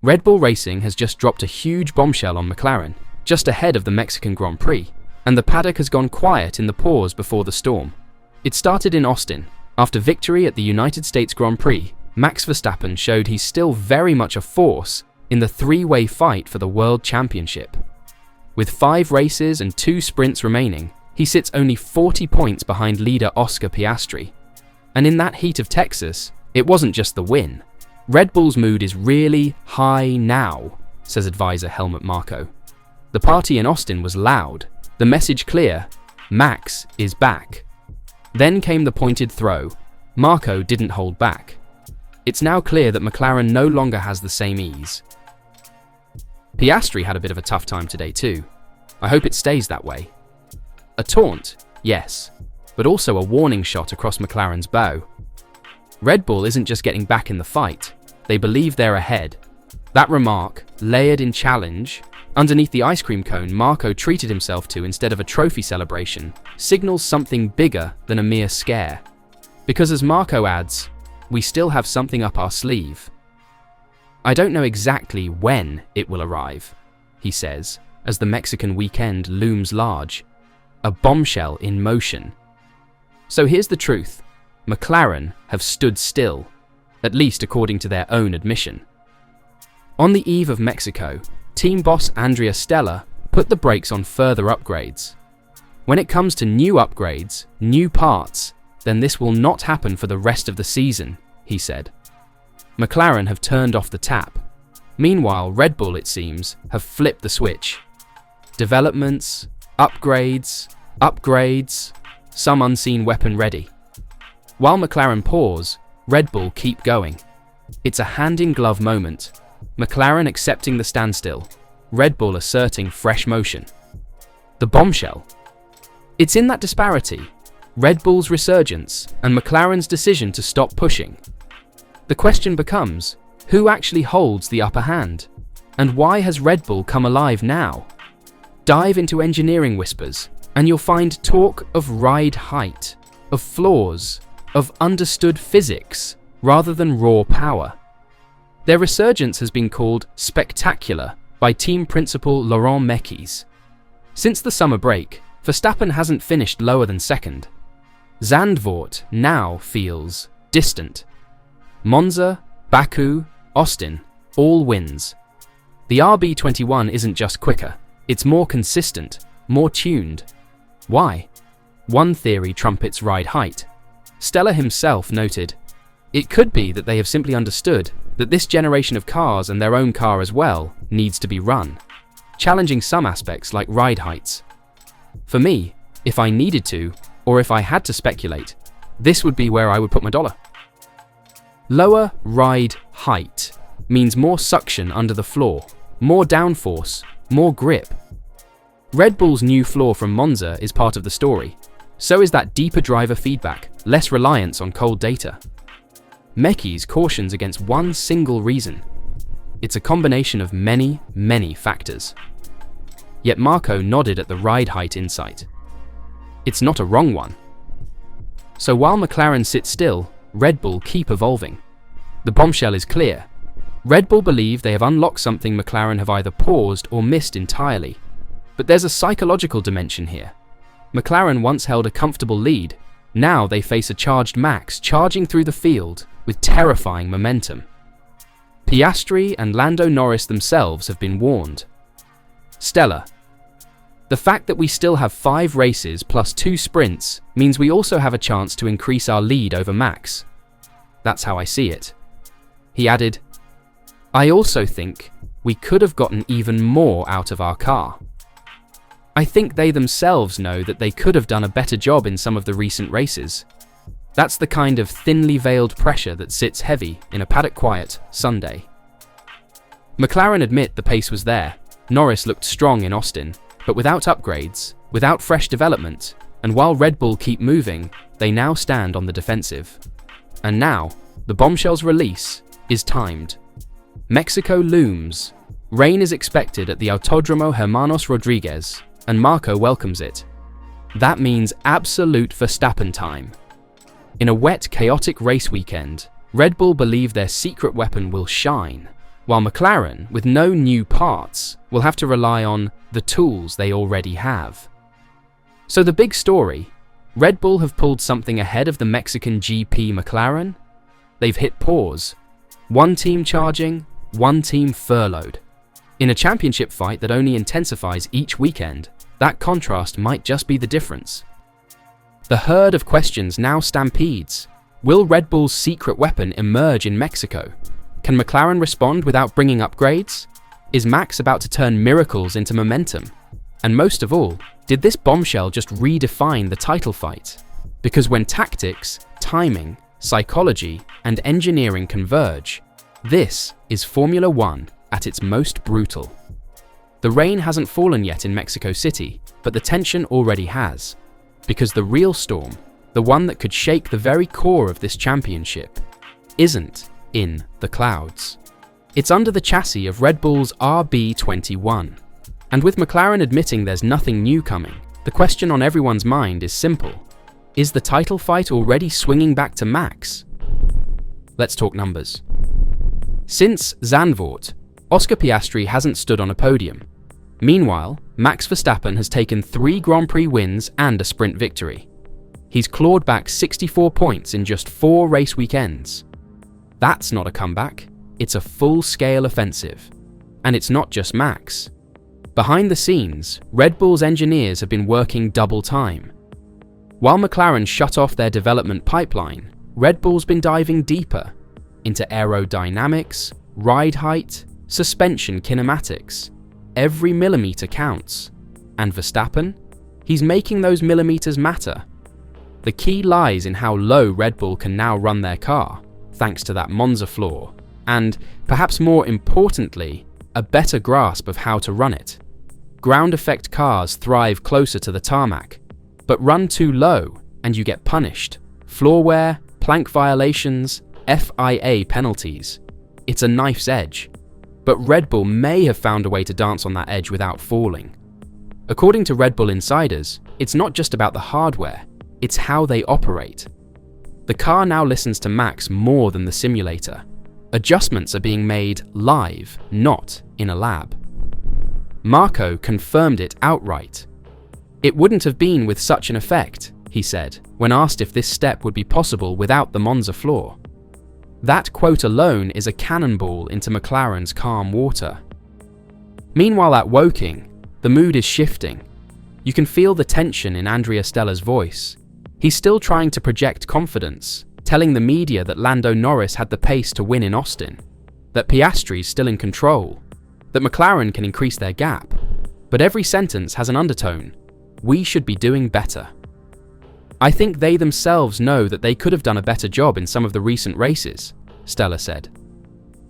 Red Bull Racing has just dropped a huge bombshell on McLaren, just ahead of the Mexican Grand Prix, and the paddock has gone quiet in the pause before the storm. It started in Austin. After victory at the United States Grand Prix, Max Verstappen showed he's still very much a force in the three-way fight for the World Championship. With 5 races and 2 sprints remaining, he sits only 40 points behind leader Oscar Piastri. And in that heat of Texas, it wasn't just the win. Red Bull's mood is really high now, says advisor Helmut Marko. The party in Austin was loud, the message clear: Max is back. Then came the pointed throw. Marko didn't hold back. It's now clear that McLaren no longer has the same ease. Piastri had a bit of a tough time today too. I hope it stays that way. A taunt, yes, but also a warning shot across McLaren's bow. Red Bull isn't just getting back in the fight, they believe they're ahead. That remark, layered in challenge, underneath the ice cream cone Marko treated himself to instead of a trophy celebration, signals something bigger than a mere scare. Because as Marko adds, we still have something up our sleeve. I don't know exactly when it will arrive, he says, as the Mexican weekend looms large. A bombshell in motion. So here's the truth. McLaren have stood still, at least according to their own admission. On the eve of Mexico, team boss Andrea Stella put the brakes on further upgrades. When it comes to new upgrades, new parts, then this will not happen for the rest of the season, he said. McLaren have turned off the tap. Meanwhile, Red Bull, it seems, have flipped the switch. Developments, upgrades, some unseen weapon ready. While McLaren pause, Red Bull keep going. It's a hand-in-glove moment. McLaren accepting the standstill, Red Bull asserting fresh motion. The bombshell. It's in that disparity, Red Bull's resurgence and McLaren's decision to stop pushing. The question becomes, who actually holds the upper hand? And why has Red Bull come alive now? Dive into engineering whispers, and you'll find talk of ride height, of flaws, of understood physics, rather than raw power. Their resurgence has been called spectacular by team principal Laurent Mekies. Since the summer break, Verstappen hasn't finished lower than second. Zandvoort now feels distant. Monza, Baku, Austin, all wins. The RB21 isn't just quicker, it's more consistent, more tuned. Why? One theory trumpets ride height. Stella himself noted, it could be that they have simply understood that this generation of cars and their own car as well needs to be run, challenging some aspects like ride heights. For me, if I needed to, or if I had to speculate, this would be where I would put my dollar. Lower ride height means more suction under the floor, more downforce, more grip. Red Bull's new floor from Monza is part of the story. So is that deeper driver feedback, less reliance on cold data. Mekies cautions against one single reason. It's a combination of many, many factors. Yet Marko nodded at the ride height insight. It's not a wrong one. So while McLaren sit still, Red Bull keep evolving. The bombshell is clear. Red Bull believe they have unlocked something McLaren have either paused or missed entirely. But there's a psychological dimension here. McLaren once held a comfortable lead. Now they face a charged Max charging through the field with terrifying momentum. Piastri and Lando Norris themselves have been warned. Stella. The fact that we still have 5 races plus 2 sprints means we also have a chance to increase our lead over Max. That's how I see it. He added, I also think we could have gotten even more out of our car. I think they themselves know that they could have done a better job in some of the recent races. That's the kind of thinly veiled pressure that sits heavy in a paddock quiet Sunday. McLaren admit the pace was there. Norris looked strong in Austin, but without upgrades, without fresh development, and while Red Bull keep moving, they now stand on the defensive. And now, the bombshell's release is timed. Mexico looms. Rain is expected at the Autódromo Hermanos Rodriguez, and Marko welcomes it. That means absolute Verstappen time. In a wet, chaotic race weekend, Red Bull believe their secret weapon will shine. while McLaren, with no new parts, will have to rely on the tools they already have. So the big story, Red Bull have pulled something ahead of the Mexican GP McLaren? They've hit pause. One team charging, one team furloughed. In a championship fight that only intensifies each weekend, that contrast might just be the difference. The herd of questions now stampedes. Will Red Bull's secret weapon emerge in Mexico? Can McLaren respond without bringing upgrades? Is Max about to turn miracles into momentum? And most of all, did this bombshell just redefine the title fight? Because when tactics, timing, psychology, and engineering converge, this is Formula One at its most brutal. The rain hasn't fallen yet in Mexico City, but the tension already has. Because the real storm, the one that could shake the very core of this championship, isn't in the clouds. It's under the chassis of Red Bull's RB21. And with McLaren admitting there's nothing new coming, the question on everyone's mind is simple. Is the title fight already swinging back to Max? Let's talk numbers. Since Zandvoort, Oscar Piastri hasn't stood on a podium. Meanwhile, Max Verstappen has taken 3 Grand Prix wins and a sprint victory. He's clawed back 64 points in just 4 race weekends. That's not a comeback, it's a full-scale offensive. And it's not just Max. Behind the scenes, Red Bull's engineers have been working double time. While McLaren shut off their development pipeline, Red Bull's been diving deeper into aerodynamics, ride height, suspension kinematics. Every millimeter counts. And Verstappen? He's making those millimeters matter. The key lies in how low Red Bull can now run their car, thanks to that Monza floor, and, perhaps more importantly, a better grasp of how to run it. Ground effect cars thrive closer to the tarmac, but run too low and you get punished. Floor wear, plank violations, FIA penalties. It's a knife's edge. But Red Bull may have found a way to dance on that edge without falling. According to Red Bull insiders, it's not just about the hardware, it's how they operate. The car now listens to Max more than the simulator. Adjustments are being made live, not in a lab. Marko confirmed it outright. It wouldn't have been with such an effect, he said, when asked if this step would be possible without the Monza floor. That quote alone is a cannonball into McLaren's calm water. Meanwhile at Woking, the mood is shifting. You can feel the tension in Andrea Stella's voice. He's still trying to project confidence, telling the media that Lando Norris had the pace to win in Austin, that Piastri's still in control, that McLaren can increase their gap. But every sentence has an undertone. We should be doing better. I think they themselves know that they could have done a better job in some of the recent races, Stella said.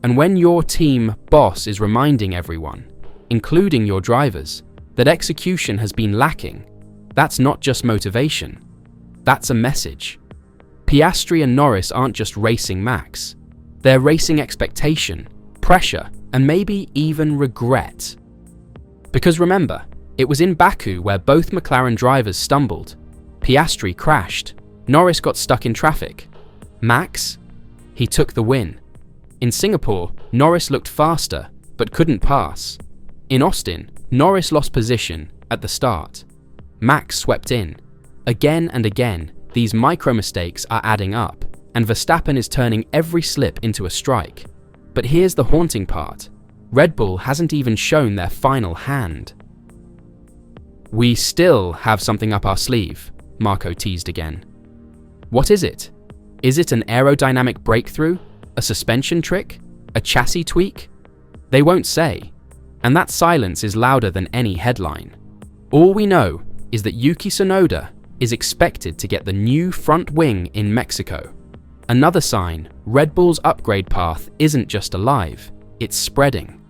And when your team boss is reminding everyone, including your drivers, that execution has been lacking, that's not just motivation. That's a message. Piastri and Norris aren't just racing Max. They're racing expectation, pressure, and maybe even regret. Because remember, it was in Baku where both McLaren drivers stumbled. Piastri crashed. Norris got stuck in traffic. Max? He took the win. In Singapore, Norris looked faster, but couldn't pass. In Austin, Norris lost position at the start. Max swept in. Again and again, these micro mistakes are adding up, and Verstappen is turning every slip into a strike. But here's the haunting part. Red Bull hasn't even shown their final hand. We still have something up our sleeve, Marko teased again. What is it? Is it an aerodynamic breakthrough? A suspension trick? A chassis tweak? They won't say. And that silence is louder than any headline. All we know is that Yuki Tsunoda is expected to get the new front wing in Mexico. Another sign Red Bull's upgrade path isn't just alive, it's spreading.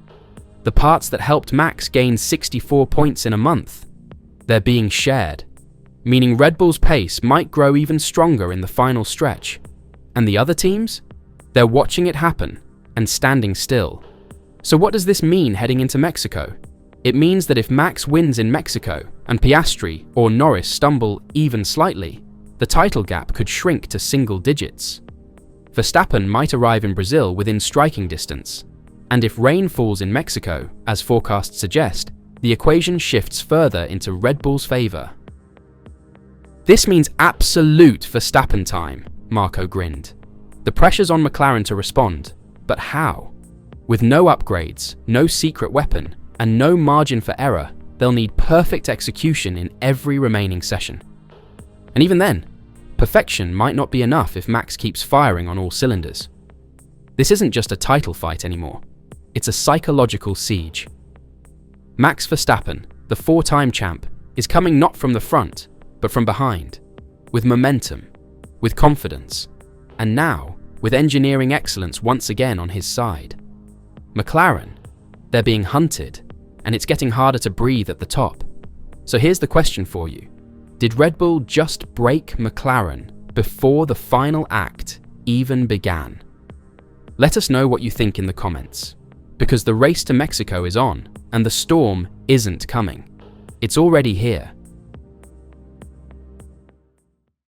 The parts that helped Max gain 64 points in a month, they're being shared, meaning Red Bull's pace might grow even stronger in the final stretch. And the other teams? They're watching it happen and standing still. So what does this mean heading into Mexico? It means that if Max wins in Mexico and Piastri or Norris stumble even slightly, the title gap could shrink to single digits. Verstappen might arrive in Brazil within striking distance, And if rain falls in Mexico, as forecasts suggest, the equation shifts further into Red Bull's favor. "This means absolute Verstappen time," Marko grinned. "The pressure's on McLaren to respond, but how? With no upgrades, no secret weapon, and no margin for error, they'll need perfect execution in every remaining session. And even then, perfection might not be enough if Max keeps firing on all cylinders. This isn't just a title fight anymore. It's a psychological siege. Max Verstappen, the four-time champ, is coming not from the front, but from behind, with momentum, with confidence, and now with engineering excellence once again on his side. McLaren, they're being hunted, and it's getting harder to breathe at the top. So here's the question for you. Did Red Bull just break McLaren before the final act even began? Let us know what you think in the comments, because the race to Mexico is on, and the storm isn't coming. It's already here.